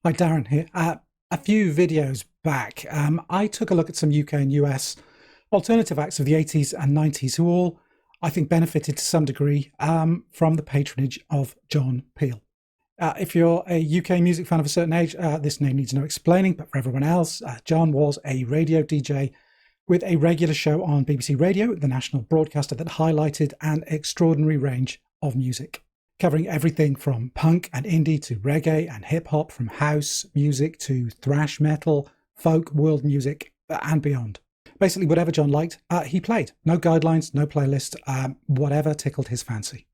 Hi, Darren here. A few videos back, I took a look at some UK and US alternative acts of the 80s and 90s who all, I think, benefited to some degree from the patronage of John Peel. If you're a UK music fan of a certain age, this name needs no explaining, but for everyone else, John was a radio DJ with a regular show on BBC Radio, the national broadcaster that highlighted an extraordinary range of music, covering everything from punk and indie to reggae and hip-hop, from house music to thrash metal, folk, world music, and beyond. Basically, whatever John liked, he played. No guidelines, no playlist, whatever tickled his fancy.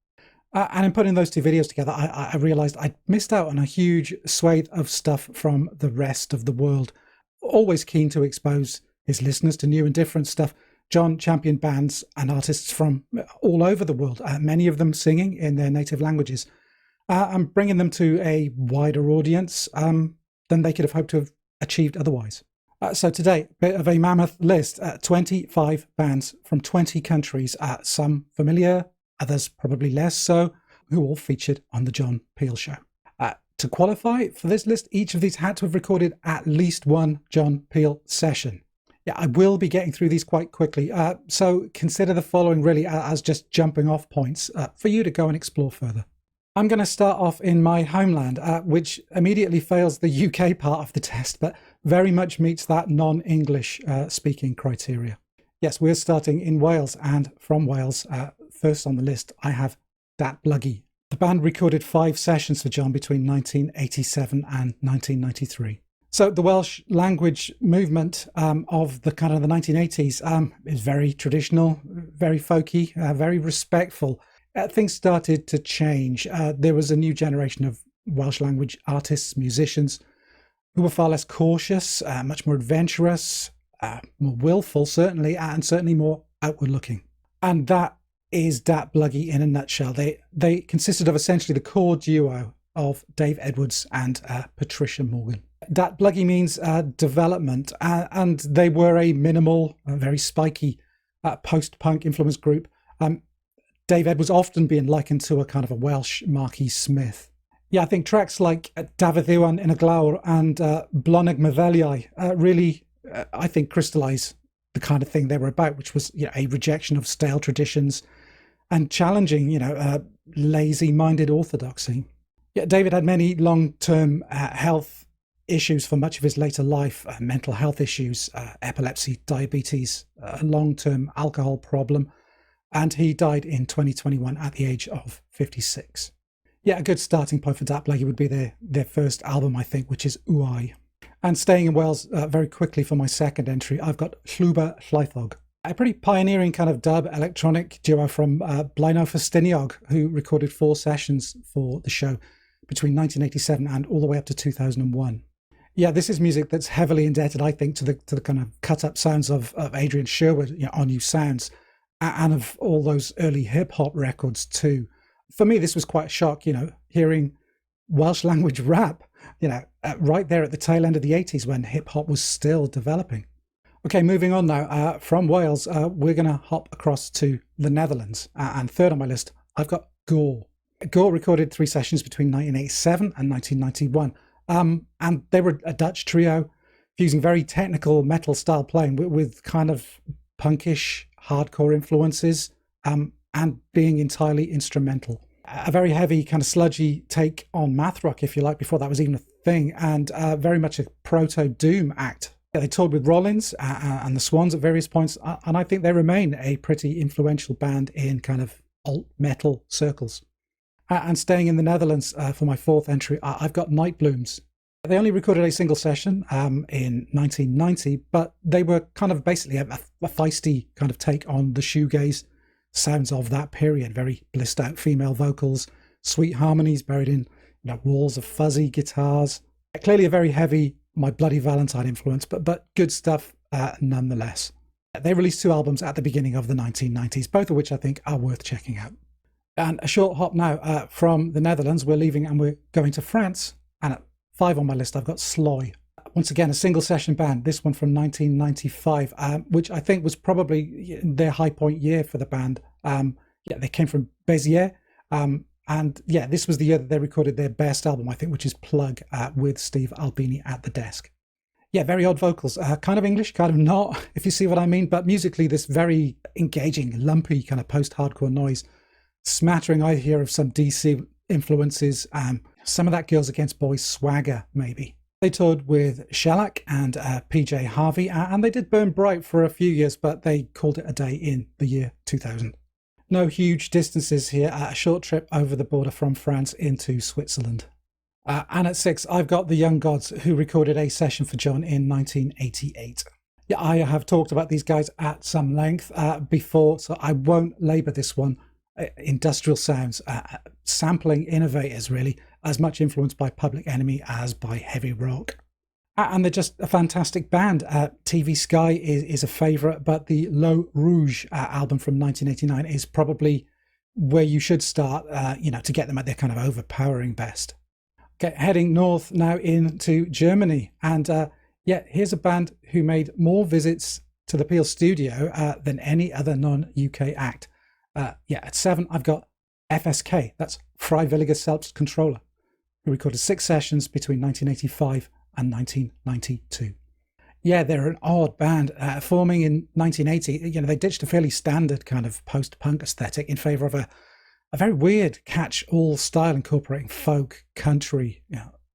And in putting those two videos together, I realised I'd missed out on a huge swathe of stuff from the rest of the world. Always keen to expose his listeners to new and different stuff, John championed bands and artists from all over the world, many of them singing in their native languages, and bringing them to a wider audience than they could have hoped to have achieved otherwise. So today, a bit of a mammoth list, 25 bands from 20 countries, some familiar, others probably less so, who all featured on the John Peel Show. To qualify for this list, each of these had to have recorded at least one John Peel session. Yeah, I will be getting through these quite quickly, so consider the following really as just jumping off points for you to go and explore further. I'm going to start off in my homeland, which immediately fails the UK part of the test, but very much meets that non-English speaking criteria. Yes, we're starting in Wales, and from Wales, first on the list, I have Dat Bluggy. The band recorded 5 sessions for John between 1987 and 1993. So the Welsh language movement of the kind of the 1980s is very traditional, very folky, very respectful. Things started to change. There was a new generation of Welsh language artists, musicians, who were far less cautious, much more adventurous, more willful, certainly, and certainly more outward looking. And that is Dat Bluggy in a nutshell. They consisted of essentially the core duo of Dave Edwards and Patricia Morgan. Dat Bluggy means development, and they were a minimal, very spiky post-punk influence group. Dave Edwards often being likened to a kind of a Welsh Marquis Smith. Yeah, I think tracks like Dafydd Iwan yn y Glawr and Blonig Meddyliau really, I think, crystallise the kind of thing they were about, which was, you know, a rejection of stale traditions and challenging, lazy-minded orthodoxy. Yeah, David had many long-term health issues for much of his later life, mental health issues, epilepsy, diabetes, a long-term alcohol problem, and he died in 2021 at the age of 56. Yeah, a good starting point for Dat Bluggy would be their first album, I think, which is Uai. And staying in Wales very quickly for my second entry, I've got Llwba Llaethog, a pretty pioneering kind of dub electronic duo from Blaenau Ffestiniog, who recorded 4 sessions for the show between 1987 and all the way up to 2001. Yeah, this is music that's heavily indebted, I think, to the kind of cut-up sounds of Adrian Sherwood, On You Sounds, and of all those early hip-hop records too. For me, this was quite a shock, hearing Welsh language rap, right there at the tail end of the 80s when hip-hop was still developing. Okay, moving on now. From Wales, we're going to hop across to the Netherlands. And third on my list, I've got Gore. Gore recorded 3 sessions between 1987 and 1991. And they were a Dutch trio fusing very technical metal style playing with kind of punkish hardcore influences and being entirely instrumental. A very heavy kind of sludgy take on math rock, if you like, before that was even a thing, and very much a proto-doom act. They toured with Rollins and the Swans at various points, and I think they remain a pretty influential band in kind of alt metal circles. And staying in the Netherlands for my 4th entry, I've got Night Blooms. They only recorded a single session in 1990, but they were kind of basically a feisty kind of take on the shoegaze sounds of that period. Very blissed out female vocals, sweet harmonies buried in walls of fuzzy guitars. Clearly a very heavy My Bloody Valentine influence, but good stuff nonetheless. They released 2 albums at the beginning of the 1990s, both of which I think are worth checking out. And a short hop now from the Netherlands. We're leaving and we're going to France. And at 5 on my list, I've got Sloy. Once again, a single session band, this one from 1995, which I think was probably their high point year for the band. They came from Béziers, and And yeah, this was the year that they recorded their best album, I think, which is Plug, with Steve Albini at the desk. Yeah, very odd vocals, kind of English, kind of not, if you see what I mean. But musically, this very engaging, lumpy kind of post-hardcore noise, smattering, I hear, of some DC influences, some of that Girls Against Boys swagger, maybe. They toured with Shellac and PJ Harvey, and they did burn bright for a few years, but they called it a day in the year 2000. No huge distances here, a short trip over the border from France into Switzerland. And at 6, I've got the Young Gods, who recorded a session for John in 1988. Yeah, I have talked about these guys at some length before, so I won't labour this one. Industrial sounds, sampling innovators, really, as much influenced by Public Enemy as by heavy rock. And they're just a fantastic band. TV Sky is a favourite, but the L'Eau Rouge album from 1989 is probably where you should start, to get them at their kind of overpowering best. Okay, heading north now into Germany. And here's a band who made more visits to the Peel studio than any other non-UK act. At 7, I've got FSK, that's Freiwilliger Selbstkontrolle, who recorded 6 sessions between 1985 and 1992. Yeah, they're an odd band, forming in 1980. They ditched a fairly standard kind of post-punk aesthetic in favour of a very weird catch-all style incorporating folk, country,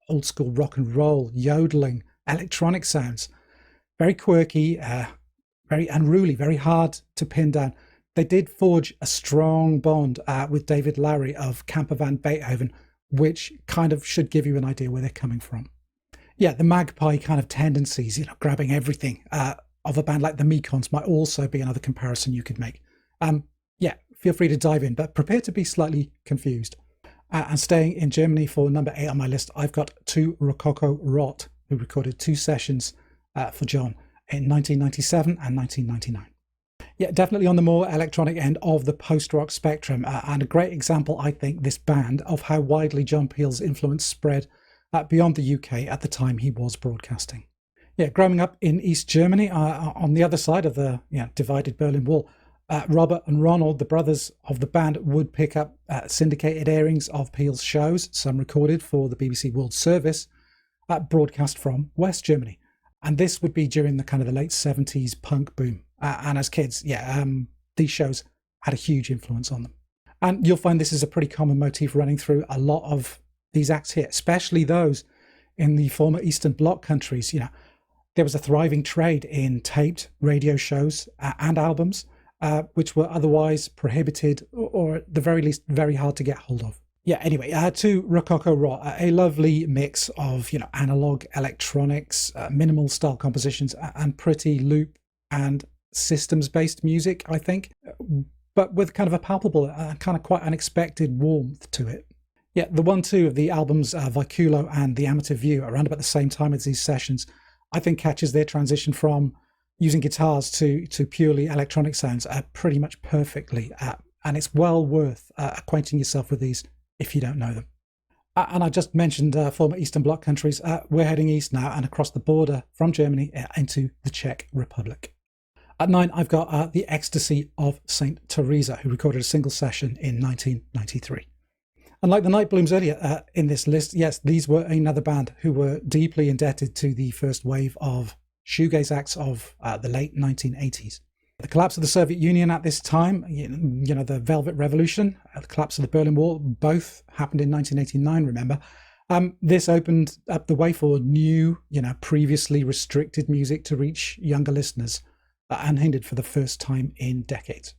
old school rock and roll, yodeling, electronic sounds. Very quirky, very unruly, very hard to pin down. They did forge a strong bond with David Lowry of Camper Van Beethoven, which kind of should give you an idea where they're coming from. Yeah, the magpie kind of tendencies, grabbing everything of a band like the Mekons might also be another comparison you could make. Feel free to dive in, but prepare to be slightly confused. And staying in Germany for number 8 on my list, I've got 2 Rococo Rot, who recorded 2 sessions for John in 1997 and 1999. Yeah, definitely on the more electronic end of the post-rock spectrum, and a great example, I think, this band, of how widely John Peel's influence spread beyond the UK at the time he was broadcasting. Yeah, growing up in East Germany, on the other side of the divided Berlin Wall, Robert and Ronald, the brothers of the band, would pick up syndicated airings of Peel's shows, some recorded for the BBC World Service, broadcast from West Germany. And this would be during the kind of the late 70s punk boom. And as kids, these shows had a huge influence on them. And you'll find this is a pretty common motif running through a lot of these acts here, especially those in the former Eastern Bloc countries. There was a thriving trade in taped radio shows and albums, which were otherwise prohibited, or at the very least, very hard to get hold of. Yeah, anyway, to Rococo Rot, a lovely mix of, analog electronics, minimal style compositions, and pretty loop and systems-based music, I think, but with kind of a palpable, kind of quite unexpected warmth to it. Yeah, the 1-2 of the albums Viculo and The Amateur View, around about the same time as these sessions, I think catches their transition from using guitars to purely electronic sounds pretty much perfectly, and it's well worth acquainting yourself with these if you don't know them. And I just mentioned former Eastern Bloc countries. We're heading east now and across the border from Germany into the Czech Republic. At 9, I've got The Ecstasy of St. Teresa, who recorded a single session in 1993. And like the Night Blooms earlier in this list, yes, these were another band who were deeply indebted to the first wave of shoegaze acts of the late 1980s. The collapse of the Soviet Union at this time, the Velvet Revolution, the collapse of the Berlin Wall, both happened in 1989, remember. This opened up the way for new, previously restricted music to reach younger listeners, unhindered for the first time in decades.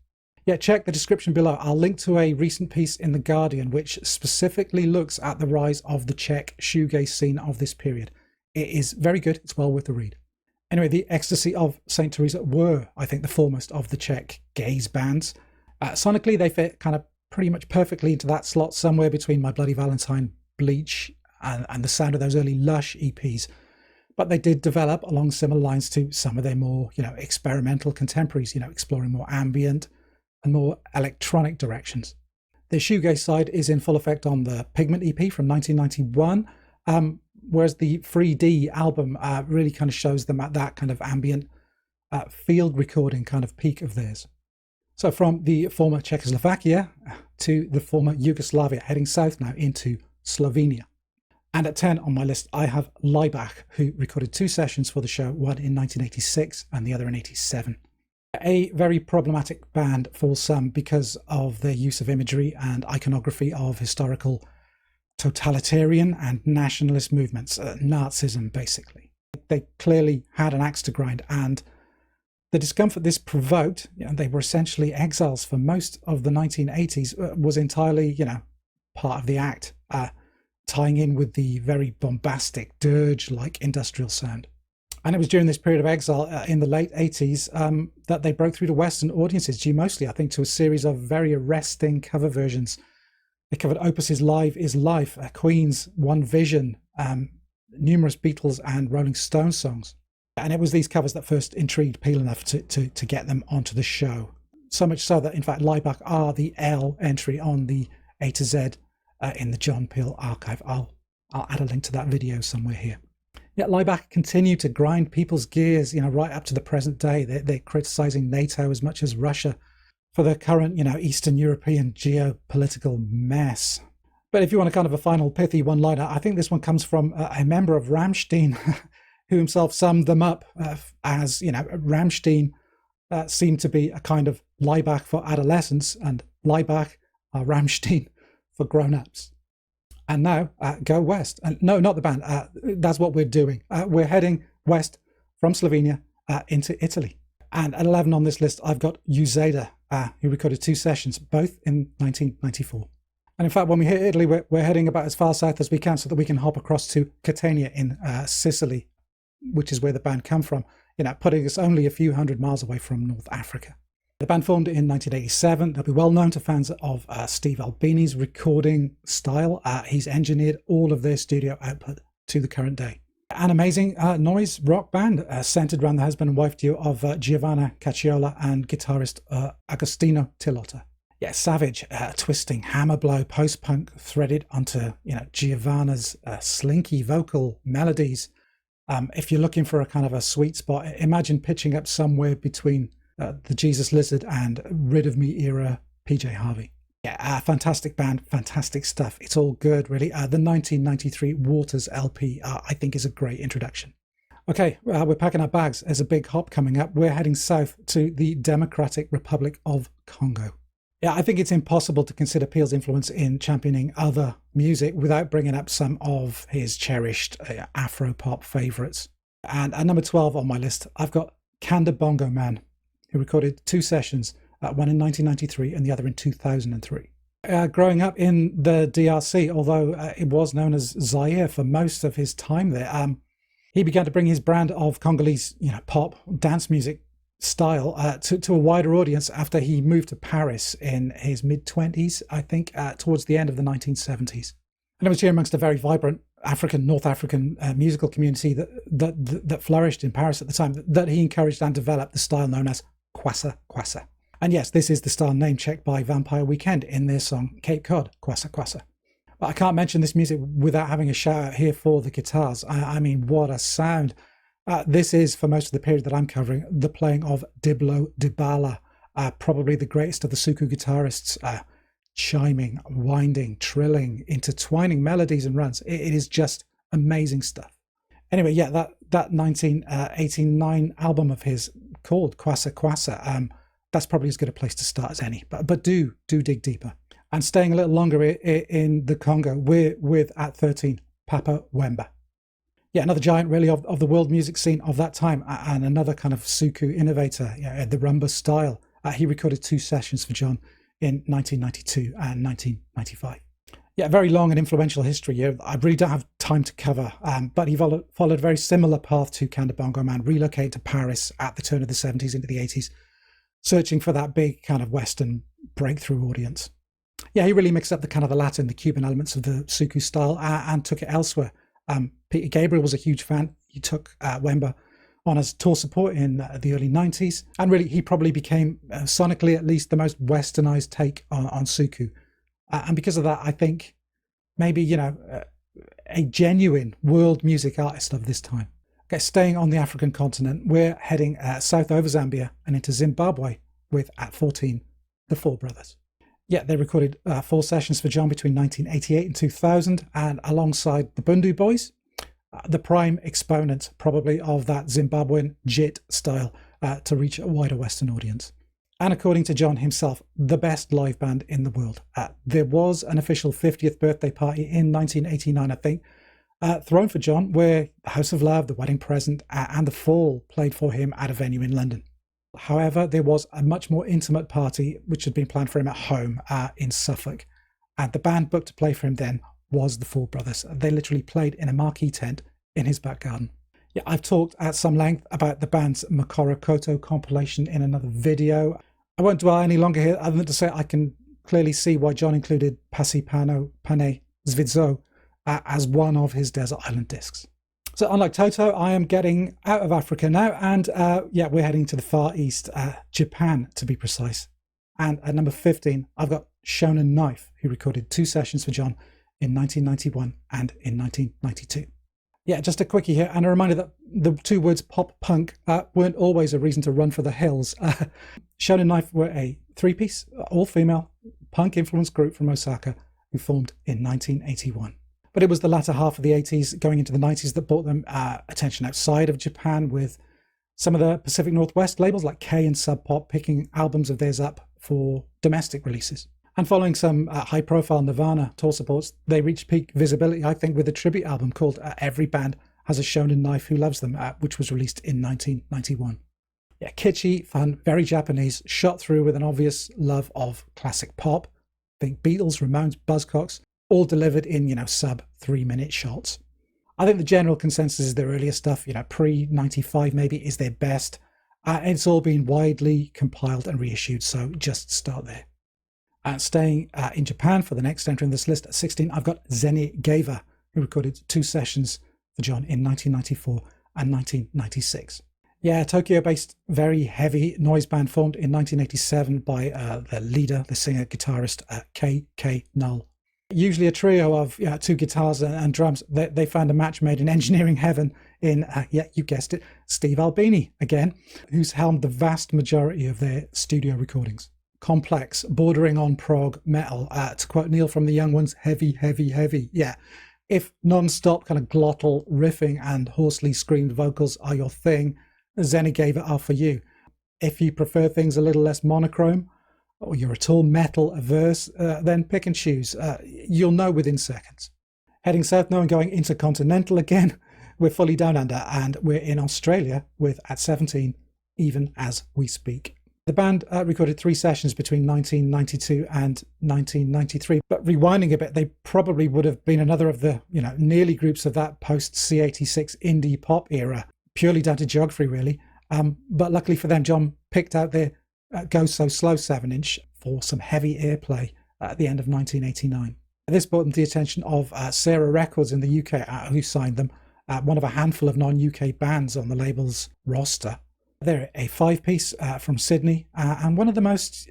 Yeah, check the description below. I'll link to a recent piece in The Guardian which specifically looks at the rise of the Czech shoegaze scene of this period. It is very good. It's well worth a read. Anyway, the Ecstasy of St. Teresa were, I think, the foremost of the Czech gaze bands. Sonically, they fit kind of pretty much perfectly into that slot, somewhere between My Bloody Valentine, Bleach, and the sound of those early Lush EPs. But they did develop along similar lines to some of their more, experimental contemporaries, exploring more ambient and more electronic directions. Their shoegaze side is in full effect on the Pigment EP from 1991, whereas the 3D album really kind of shows them at that kind of ambient field recording kind of peak of theirs. So from the former Czechoslovakia to the former Yugoslavia, heading south now into Slovenia. And at 10 on my list, I have Laibach, who recorded 2 sessions for the show, one in 1986 and the other in 87. A very problematic band for some because of their use of imagery and iconography of historical totalitarian and nationalist movements, Nazism basically. They clearly had an axe to grind, and the discomfort this provoked, they were essentially exiles for most of the 1980s, was entirely, part of the act, tying in with the very bombastic, dirge-like industrial sound. And it was during this period of exile in the late 80s that they broke through to Western audiences, due mostly, I think, to a series of very arresting cover versions. They covered Opus's Live is Life, Queen's One Vision, numerous Beatles and Rolling Stones songs. And it was these covers that first intrigued Peel enough to get them onto the show. So much so that, in fact, Laibach are the L entry on the A to Z in the John Peel archive. I'll add a link to that video somewhere here. Yet Laibach continued to grind people's gears, right up to the present day. They're criticizing NATO as much as Russia for the current, Eastern European geopolitical mess. But if you want a kind of a final pithy one-liner, I think this one comes from a member of Rammstein who himself summed them up as, Rammstein seemed to be a kind of Laibach for adolescents, and Laibach are Rammstein for grown-ups. And now, go west. And no, not the band. That's what we're doing. We're heading west from Slovenia into Italy. And at 11 on this list, I've got Uzeda, who recorded 2 sessions, both in 1994. And in fact, when we hit Italy, we're heading about as far south as we can so that we can hop across to Catania in Sicily, which is where the band come from, putting us only a few hundred miles away from North Africa. The band formed in 1987. They'll be well known to fans of Steve Albini's recording style. He's engineered all of their studio output to the current day. An amazing noise rock band centered around the husband and wife duo of Giovanna Cacciola and guitarist Agostino Tilotta. Yeah, savage, twisting hammer blow, post-punk threaded onto Giovanna's slinky vocal melodies. If you're looking for a kind of a sweet spot, imagine pitching up somewhere between the Jesus Lizard and Rid of Me era PJ Harvey. Yeah, fantastic band, fantastic stuff. It's all good, really. The 1993 Waters LP, I think, is a great introduction. Okay, we're packing our bags. There's a big hop coming up. We're heading south to the Democratic Republic of Congo. Yeah, I think it's impossible to consider Peel's influence in championing other music without bringing up some of his cherished Afro-pop favourites. And at number 12 on my list, I've got Kanda Bongo Man, who recorded 2 sessions, one in 1993 and the other in 2003. Growing up in the DRC, although it was known as Zaire for most of his time there, he began to bring his brand of Congolese, pop dance music style to a wider audience after he moved to Paris in his mid-20s, I think, towards the end of the 1970s. And it was here amongst a very vibrant North African musical community that flourished in Paris at the time that he encouraged and developed the style known as Kwassa Kwassa. And yes, this is the style name-checked by Vampire Weekend in their song Cape Cod, Kwassa Kwassa. But I can't mention this music without having a shout out here for the guitars. I mean, what a sound. This is, for most of the period that I'm covering, the playing of Diblo Dibala, probably the greatest of the Suku guitarists, chiming, winding, trilling, intertwining melodies and runs. It is just amazing stuff. Anyway, yeah, that 1989 album of his called Kwassa Kwassa, that's probably as good a place to start as any. But do dig deeper. And staying a little longer in the Congo, we're with, at 13, Papa Wemba. Yeah, another giant really of the world music scene of that time, and another kind of Suku innovator, the rumba style. He recorded 2 sessions for John in 1992 and 1995. Yeah, very long and influential history here. I really don't have time to cover, but he followed a very similar path to Kanda Bongo Man, relocated to Paris at the turn of the 70s into the 80s, searching for that big kind of Western breakthrough audience. Yeah, he really mixed up the kind of the Latin, the Cuban elements of the Suku style and took it elsewhere. Peter Gabriel was a huge fan. He took Wemba on as tour support in the early 90s. And really, he probably became, sonically at least, the most westernized take on Suku. And because of that, I think maybe, a genuine world music artist of this time. Okay, staying on the African continent, we're heading south over Zambia and into Zimbabwe with, at 14, the Four Brothers. Yeah, they recorded 4 sessions for John between 1988 and 2000, and alongside the Bundu Boys, the prime exponent probably of that Zimbabwean jit style to reach a wider Western audience. And according to John himself, the best live band in the world. There was an official 50th birthday party in 1989, I think, thrown for John, where the House of Love, the Wedding Present, and the Fall played for him at a venue in London. However, there was a much more intimate party which had been planned for him at home in Suffolk. And the band booked to play for him then was the Four Brothers. They literally played in a marquee tent in his back garden. Yeah, I've talked at some length about the band's Makora Koto compilation in another video. I won't dwell any longer here other than to say I can clearly see why John included Pasi Pano Pane Zvidzo as one of his desert island discs. So unlike Toto, I am getting out of Africa now, and yeah, we're heading to the Far East, Japan to be precise. And at number 15, I've got Shonen Knife, who recorded 2 sessions for John in 1991 and in 1992. Yeah, just a quickie here, and a reminder that the 2 words pop punk weren't always a reason to run for the hills. Shonen Knife were a 3-piece, all-female, punk-influenced group from Osaka who formed in 1981. But it was the latter half of the 80s, going into the 90s, that brought them attention outside of Japan, with some of the Pacific Northwest labels like K and Sub Pop picking albums of theirs up for domestic releases. And following some high-profile Nirvana tour supports, they reached peak visibility, I think, with a tribute album called Every Band Has a Shonen Knife Who Loves Them, which was released in 1991. Yeah, kitschy, fun, very Japanese, shot through with an obvious love of classic pop. Think Beatles, Ramones, Buzzcocks, all delivered in, sub 3-minute shots. I think the general consensus is their earlier stuff, pre-95 maybe, is their best. It's all been widely compiled and reissued, so just start there. Staying in Japan for the next entry in this list, at 16, I've got Zeni Geva, who recorded 2 sessions for John in 1994 and 1996. Yeah, Tokyo-based, very heavy noise band formed in 1987 by the leader, the singer-guitarist K.K. Null. Usually a trio of 2 guitars and drums. They found a match made in engineering heaven in, you guessed it, Steve Albini again, who's helmed the vast majority of their studio recordings. Complex, bordering on prog metal, to quote Neil from The Young Ones, heavy, heavy, heavy. Yeah, if non-stop kind of glottal riffing and hoarsely screamed vocals are your thing, Zenigeva are for you. If you prefer things a little less monochrome, or you're at all metal averse, then pick and choose. You'll know within seconds. Heading south now and going intercontinental again, we're fully down under, and we're in Australia with, at 17, Even As We Speak. The band recorded 3 sessions between 1992 and 1993, but rewinding a bit, they probably would have been another of the, nearly groups of that post-C86 indie pop era, purely down to geography, really. But luckily for them, John picked out their Go So Slow 7-inch for some heavy airplay at the end of 1989. This brought them to the attention of Sarah Records in the UK, who signed them, one of a handful of non-UK bands on the label's roster. They're a 5-piece from Sydney, and one of the most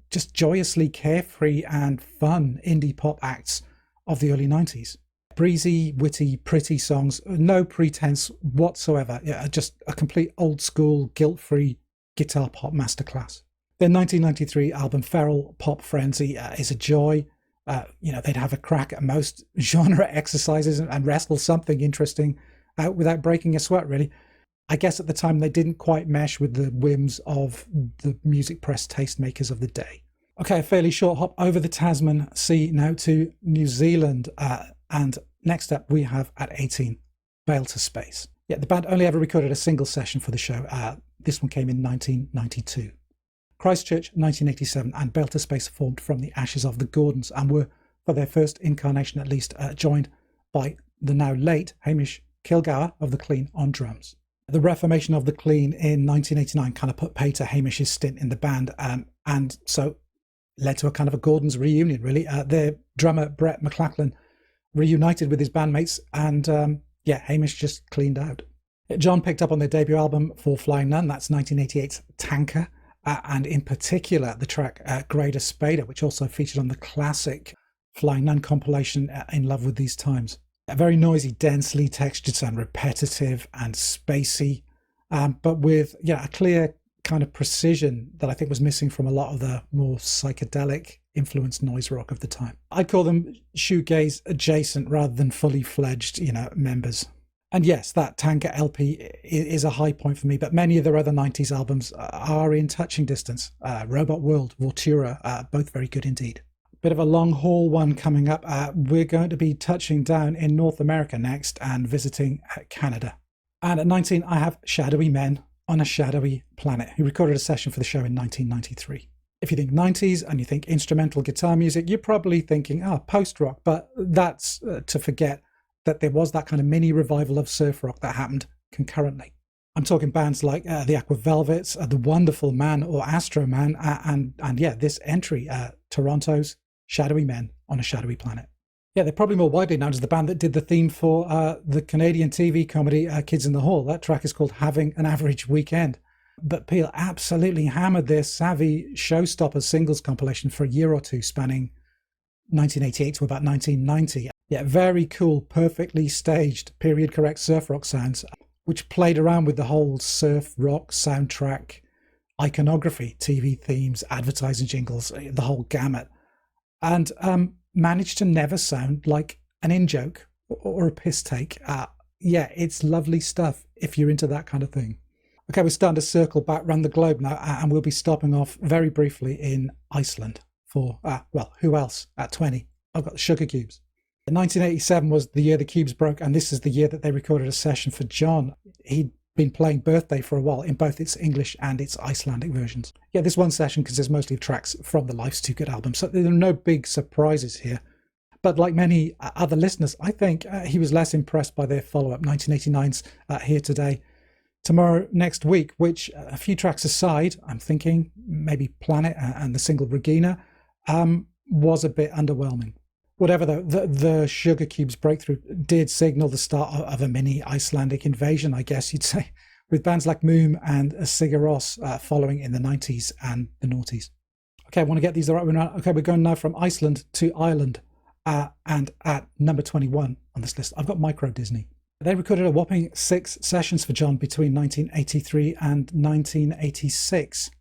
just joyously carefree and fun indie pop acts of the early 90s. Breezy, witty, pretty songs, no pretense whatsoever. Just a complete old-school, guilt-free guitar pop masterclass. Their 1993 album Feral Pop Frenzy is a joy. They'd have a crack at most genre exercises and wrestle something interesting out without breaking a sweat, really. I guess at the time they didn't quite mesh with the whims of the music press tastemakers of the day. Okay, a fairly short hop over the Tasman Sea now to New Zealand. And next up we have at 18, Bail to Space. Yeah, the band only ever recorded a single session for the show. This one came in 1992. Christchurch, 1987, and Bail to Space formed from the ashes of the Gordons and were, for their first incarnation at least, joined by the now late Hamish Kilgour of The Clean on drums. The reformation of The Clean in 1989 kind of put pay to Hamish's stint in the band, and so led to a kind of a Gordon's reunion, really. Their drummer, Brett McLachlan, reunited with his bandmates, and Hamish just cleaned out. John picked up on their debut album For Flying Nun, that's 1988's Tanker, and in particular the track Greater Spader, which also featured on the classic Flying Nun compilation In Love With These Times. A very noisy, densely textured sound, repetitive and spacey, but with a clear kind of precision that I think was missing from a lot of the more psychedelic influenced noise rock of the time. I'd call them shoegaze adjacent rather than fully fledged, members. And yes, that Tanka LP is a high point for me, but many of their other 90s albums are in touching distance. Robot World, Vortura, both very good indeed. Bit of a long haul one coming up. We're going to be touching down in North America next and visiting Canada. And at 19, I have Shadowy Men on a Shadowy Planet, who recorded a session for the show in 1993. If you think 90s and you think instrumental guitar music, you're probably thinking, post-rock, but that's to forget that there was that kind of mini revival of surf rock that happened concurrently. I'm talking bands like the Aqua Velvets, the Wonderful Man or Astro Man, and this entry, Toronto's Shadowy Men on a Shadowy Planet. Yeah, they're probably more widely known as the band that did the theme for the Canadian TV comedy Kids in the Hall. That track is called Having an Average Weekend. But Peel absolutely hammered their savvy showstopper singles compilation for a year or two, spanning 1988 to about 1990. Yeah, very cool, perfectly staged, period-correct surf rock sounds, which played around with the whole surf rock soundtrack iconography, TV themes, advertising jingles, the whole gamut. And managed to never sound like an in-joke or a piss take. It's lovely stuff if you're into that kind of thing. Okay, we're starting to circle back around the globe now, and we'll be stopping off very briefly in Iceland for, who else? At 20, I've got the Sugar Cubes. 1987 was the year the Cubes broke, and this is the year that they recorded a session for John. He'd been playing Birthday for a while in both its English and its Icelandic versions. Yeah, this one session consists mostly of tracks from the Life's Too Good album, so there are no big surprises here. But like many other listeners, I think he was less impressed by their follow-up, 1989's Here Today, Tomorrow Next Week, which, a few tracks aside, I'm thinking maybe Planet and the single Regina, was a bit underwhelming. Whatever, though, the Sugar Cubes breakthrough did signal the start of a mini Icelandic invasion, I guess you'd say, with bands like Moom and Sigur Rós following in the 90s and the noughties. Okay, I want to get these the right way around. Okay, we're going now from Iceland to Ireland, and at number 21 on this list, I've got Micro Disney. They recorded a whopping 6 sessions for John between 1983 and 1986.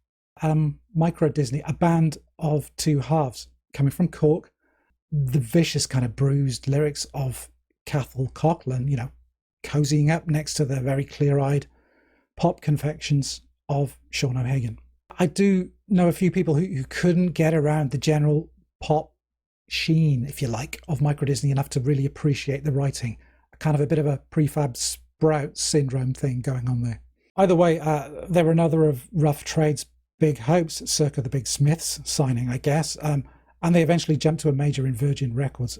Micro Disney, a band of two halves, coming from Cork. The vicious kind of bruised lyrics of Cathal Coughlan, cozying up next to the very clear-eyed pop confections of Sean O'Hagan. I do know a few people who couldn't get around the general pop sheen, if you like, of Micro Disney enough to really appreciate the writing. Kind of a bit of a prefab sprout syndrome thing going on there. Either way, they were another of Rough Trade's big hopes, circa the Big Smiths signing, I guess. And they eventually jumped to a major in Virgin Records.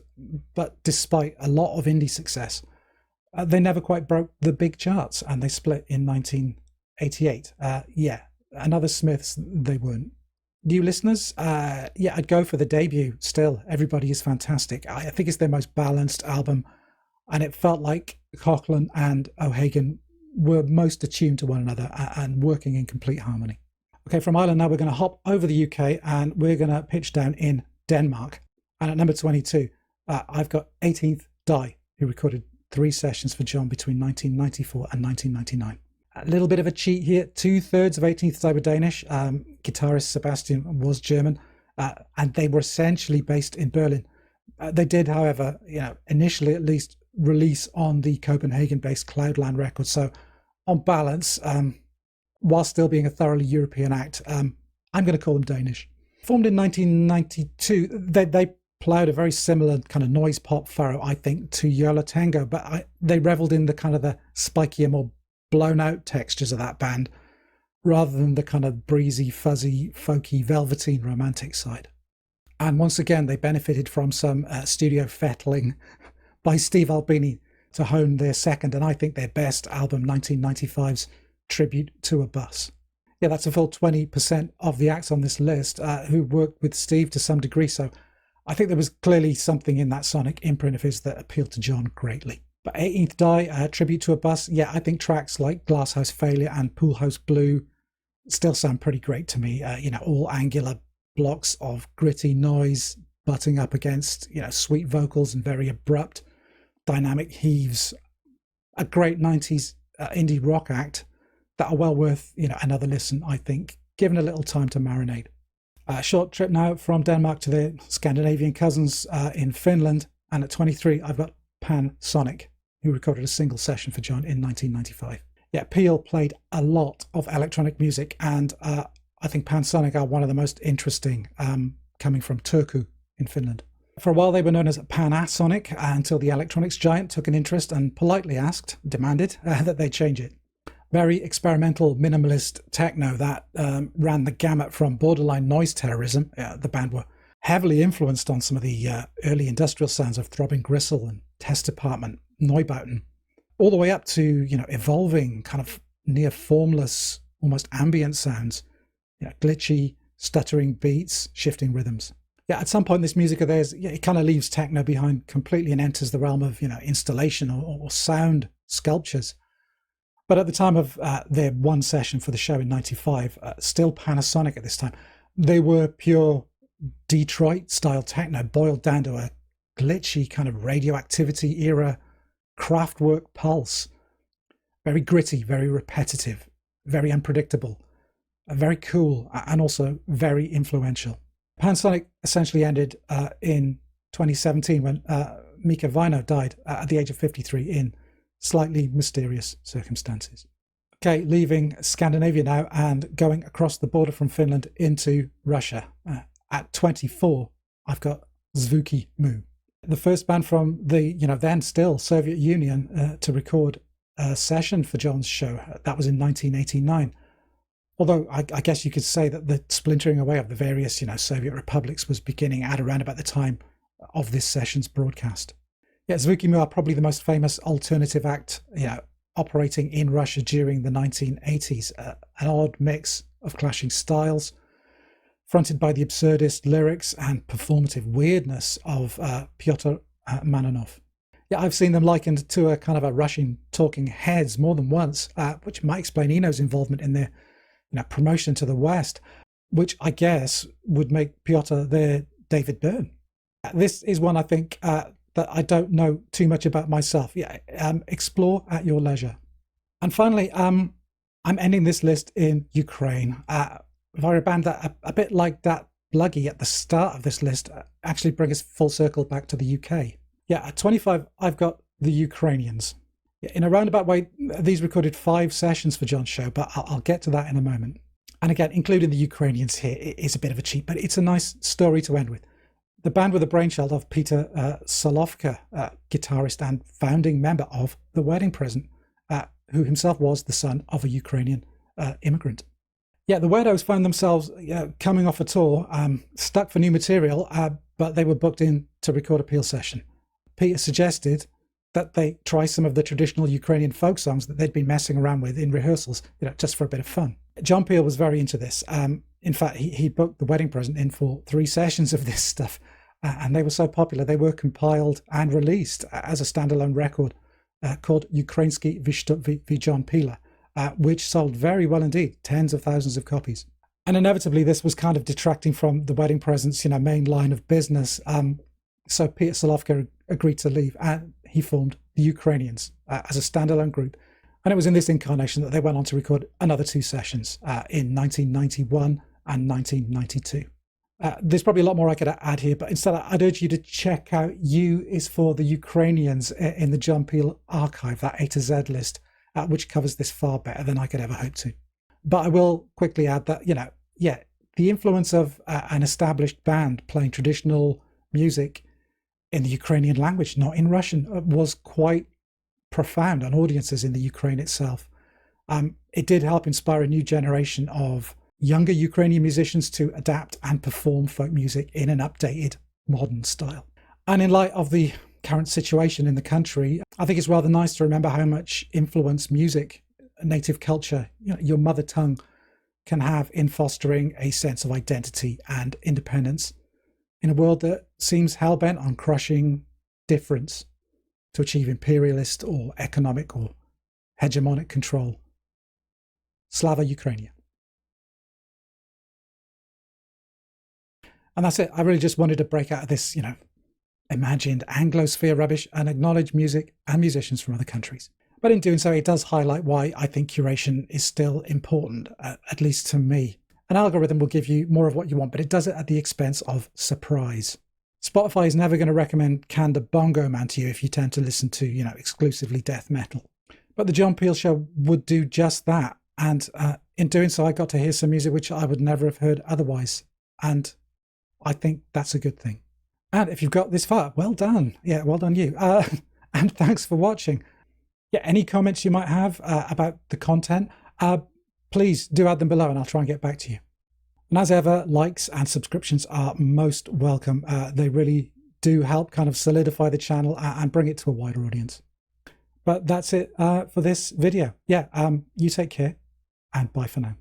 But despite a lot of indie success, they never quite broke the big charts, and they split in 1988. Another Smiths, they weren't. New listeners, I'd go for the debut still. Everybody is fantastic. I think it's their most balanced album, and it felt like Coughlan and O'Hagan were most attuned to one another and working in complete harmony. Okay, from Ireland now, we're going to hop over the UK and we're going to pitch down in Denmark. And at number 22, I've got 18th Die, who recorded 3 sessions for John between 1994 and 1999. A little bit of a cheat here. 2/3 of 18th Die were Danish. Guitarist Sebastian was German, and they were essentially based in Berlin. They did, however, initially at least, release on the Copenhagen-based Cloudland record. So on balance, while still being a thoroughly European act, I'm going to call them Danish. Formed in 1992, they ploughed a very similar kind of noise pop furrow, I think, to Yola Tango, but they reveled in the kind of the spikier, more blown out textures of that band, rather than the kind of breezy, fuzzy, folky, velveteen romantic side. And once again, they benefited from some studio fettling by Steve Albini to hone their second, and I think their best album, 1995's Tribute to a Bus. Yeah, that's a full 20% of the acts on this list who worked with Steve to some degree, so I think there was clearly something in that sonic imprint of his that appealed to John greatly. But 18th Die, Tribute to a Bus, I think tracks like Glasshouse Failure and Poolhouse Blue still sound pretty great to me. All angular blocks of gritty noise butting up against, sweet vocals and very abrupt dynamic heaves. A great 90s indie rock act that are well worth, another listen, I think, given a little time to marinate. A short trip now from Denmark to their Scandinavian cousins in Finland. And at 23, I've got Pan-Sonic, who recorded a single session for John in 1995. Yeah, Peel played a lot of electronic music, and I think Pan-Sonic are one of the most interesting, coming from Turku in Finland. For a while, they were known as Panasonic until the electronics giant took an interest and politely demanded that they change it. Very experimental, minimalist techno that ran the gamut from borderline noise terrorism. The band were heavily influenced on some of the early industrial sounds of Throbbing Gristle and Test Department, Neubauten, all the way up to, evolving kind of near formless, almost ambient sounds, glitchy, stuttering beats, shifting rhythms. Yeah, at some point, this music of theirs, it kind of leaves techno behind completely and enters the realm of, installation or sound sculptures. But at the time of their one session for the show in 95, still Panasonic at this time, they were pure Detroit-style techno, boiled down to a glitchy kind of radioactivity era Kraftwerk pulse. Very gritty, very repetitive, very unpredictable, very cool, and also very influential. Pan-Sonic essentially ended in 2017 when Mika Väinö died at the age of 53 in slightly mysterious circumstances. Okay, leaving Scandinavia now and going across the border from Finland into Russia. At 24, I've got Zvuky Mu, the first band from the, then still Soviet Union to record a session for John's show. That was in 1989. Although I guess you could say that the splintering away of the various, Soviet republics was beginning at around about the time of this session's broadcast. Yeah, Zvuky Mu are probably the most famous alternative act, operating in Russia during the 1980s. An odd mix of clashing styles, fronted by the absurdist lyrics and performative weirdness of Pyotr Manonov. Yeah, I've seen them likened to a kind of a Russian Talking Heads more than once, which might explain Eno's involvement in their promotion to the West, which I guess would make Pyotr their David Byrne. This is one I think that I don't know too much about myself. Yeah, explore at your leisure. And finally, I'm ending this list in Ukraine via a band that a bit like that Bluggy at the start of this list actually bring us full circle back to the UK. Yeah, at 25, I've got the Ukrainians. In a roundabout way, these recorded 5 sessions for John's show, but I'll get to that in a moment. And again, including the Ukrainians here is a bit of a cheat, but it's a nice story to end with. The band were the brainchild of Peter Solovka, guitarist and founding member of The Wedding Present, who himself was the son of a Ukrainian immigrant. Yeah, the Weirdos found themselves coming off a tour, stuck for new material, but they were booked in to record a Peel session. Peter suggested that they try some of the traditional Ukrainian folk songs that they'd been messing around with in rehearsals, just for a bit of fun. John Peel was very into this. In fact, he booked The Wedding Present in for 3 sessions of this stuff, and they were so popular they were compiled and released as a standalone record called Ukrainsky Vystup John Peela, which sold very well indeed, tens of thousands of copies. And inevitably, this was kind of detracting from The Wedding Present's main line of business. So Peter Solovka agreed to leave, and he formed the Ukrainians as a standalone group. And it was in this incarnation that they went on to record another 2 sessions in 1991 and 1992. There's probably a lot more I could add here, but instead I'd urge you to check out U is for the Ukrainians in the John Peel archive, that A to Z list, which covers this far better than I could ever hope to. But I will quickly add that, the influence of an established band playing traditional music in the Ukrainian language, not in Russian, was quite profound on audiences in the Ukraine itself. It did help inspire a new generation of younger Ukrainian musicians to adapt and perform folk music in an updated, modern style. And in light of the current situation in the country, I think it's rather nice to remember how much influence music, native culture, your mother tongue can have in fostering a sense of identity and independence in a world that seems hell-bent on crushing difference to achieve imperialist or economic or hegemonic control. Slava Ukrainia. And that's it. I really just wanted to break out of this, imagined Anglosphere rubbish and acknowledge music and musicians from other countries. But in doing so, it does highlight why I think curation is still important, at least to me. An algorithm will give you more of what you want, but it does it at the expense of surprise. Spotify is never going to recommend Canned Bongo Man to you if you tend to listen to, exclusively death metal. But the John Peel Show would do just that. And in doing so, I got to hear some music which I would never have heard otherwise. And I think that's a good thing. And if you've got this far, well done. Yeah, well done you. And thanks for watching. Yeah, any comments you might have about the content, please do add them below and I'll try and get back to you. And as ever, likes and subscriptions are most welcome. They really do help kind of solidify the channel and bring it to a wider audience. But that's it for this video. Yeah, you take care and bye for now.